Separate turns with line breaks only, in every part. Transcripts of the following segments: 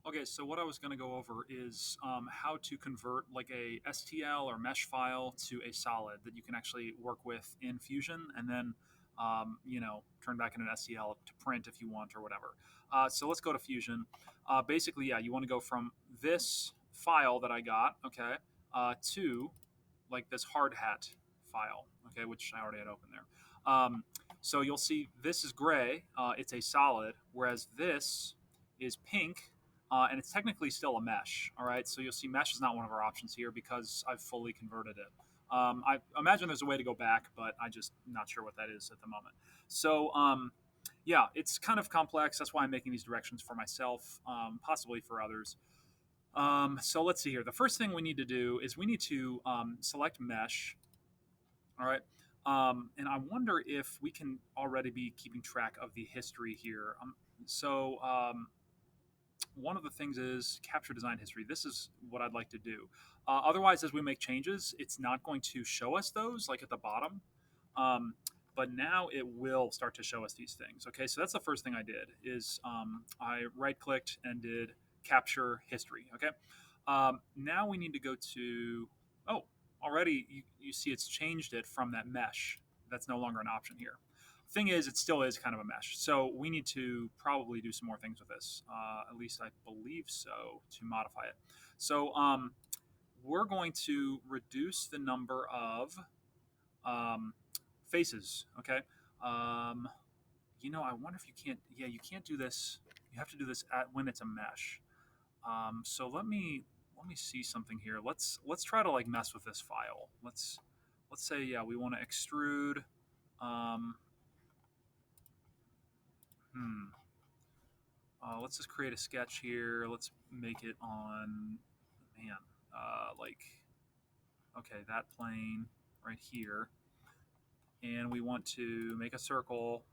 Okay, so what I was going to go over is how to convert like a STL or mesh file to a solid that you can actually work with in Fusion, and then turn back into an STL to print if you want or whatever. So let's go to Fusion. Basically, yeah, you want to go from this file that I got, okay, to like this hard hat file, okay, which I already had open there. So you'll see this is gray, it's a solid, whereas this is pink, and it's technically still a mesh. All right, so you'll see mesh is not one of our options here because I've fully converted it. I imagine there's a way to go back, but I just not sure what that is at the moment. So yeah, it's kind of complex. That's why I'm making these directions for myself, possibly for others. So let's see here. The first thing we need to do is we need to select mesh. All right. And I wonder if we can already be keeping track of the history here. So one of the things is capture design history. This is what I'd like to do. Otherwise, as we make changes, it's not going to show us those like at the bottom. Um, but now it will start to show us these things. Okay, so that's the first thing I did is I right clicked and did capture history. Okay, now we need to go to, oh, already you see it's changed it from that mesh. That's no longer an option here. Thing is, it still is kind of a mesh. So we need to probably do some more things with this. At least I believe so, to modify it. So we're going to reduce the number of um, faces. Okay. Um, I wonder if you can't. Yeah, you can't do this. You have to do this when it's a mesh. So let me see something here. Let's try to like mess with this file. Let's say, yeah, we want to extrude. Um, hmm. Let's just create a sketch here. Let's make it on, man, like, okay, that plane right here. And we want to make a circle.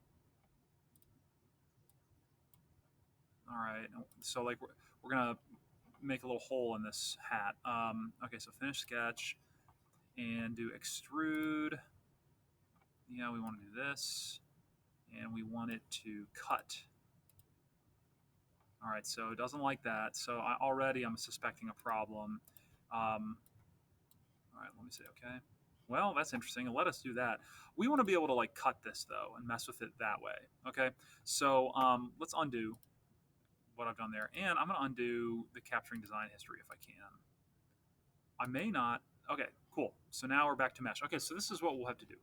All right. So, like, we're going to make a little hole in this hat. Okay, so finish sketch and do extrude. Yeah, we want to do this. And we want it to cut. All right, so it doesn't like that. So already I'm suspecting a problem. Um, All right, let me see. Okay. Well, that's interesting. Let us do that. We want to be able to like cut this though and mess with it that way. Okay. So let's undo what I've done there, and I'm going to undo the capturing design history if I can. I may not. Okay. Cool. So now we're back to mesh. Okay. So this is what we'll have to do.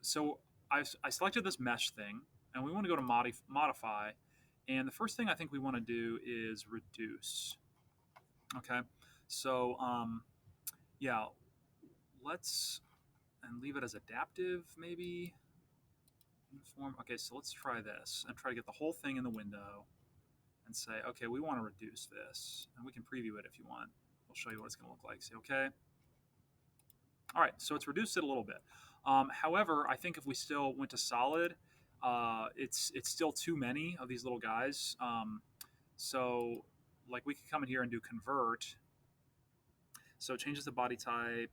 So I selected this mesh thing, and we want to go to modify, and the first thing I think we want to do is reduce. Okay. So yeah, let's and leave it as adaptive, maybe. Uniform. Okay, so let's try this and try to get the whole thing in the window and say, okay, we want to reduce this. And we can preview it if you want. We'll show you what it's going to look like. Say, okay. All right, so it's reduced it a little bit. However, I think if we still went to solid, it's still too many of these little guys. So, like, we could come in here and do convert. So it changes the body type.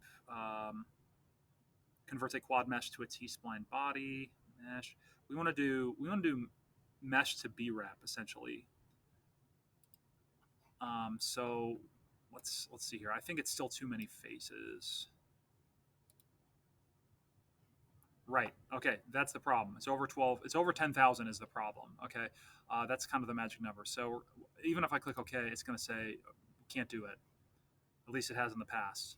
Converts a quad mesh to a T-spline body mesh. We want to do mesh to B-wrap essentially. So let's see here. I think it's still too many faces. Right. Okay, that's the problem. It's over 12. It's over 10,000 is the problem. Okay, that's kind of the magic number. So even if I click OK, it's going to say can't do it. At least it has in the past.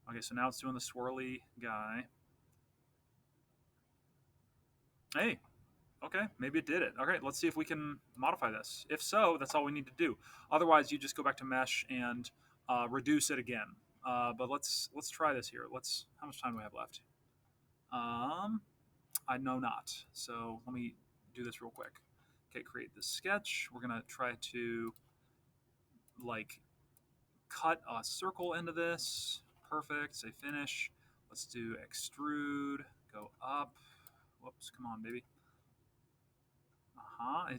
Okay, so now it's doing the swirly guy. Hey, okay, maybe it did it. Okay, let's see if we can modify this. If so, that's all we need to do. Otherwise, you just go back to mesh and reduce it again. But let's try this here. Let's. How much time do we have left? Um, I know not. So let me do this real quick. Okay, create this sketch. We're gonna try to like cut a circle into this. Perfect. Say finish. Let's do extrude. Go up. Whoops. Come on, baby.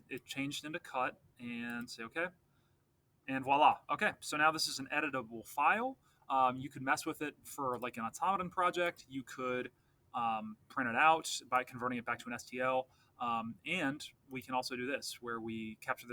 It changed into cut and say okay. And voila. Okay, so now this is an editable file. You could mess with it for like an automaton project. You could print it out by converting it back to an STL. And we can also do this where we capture the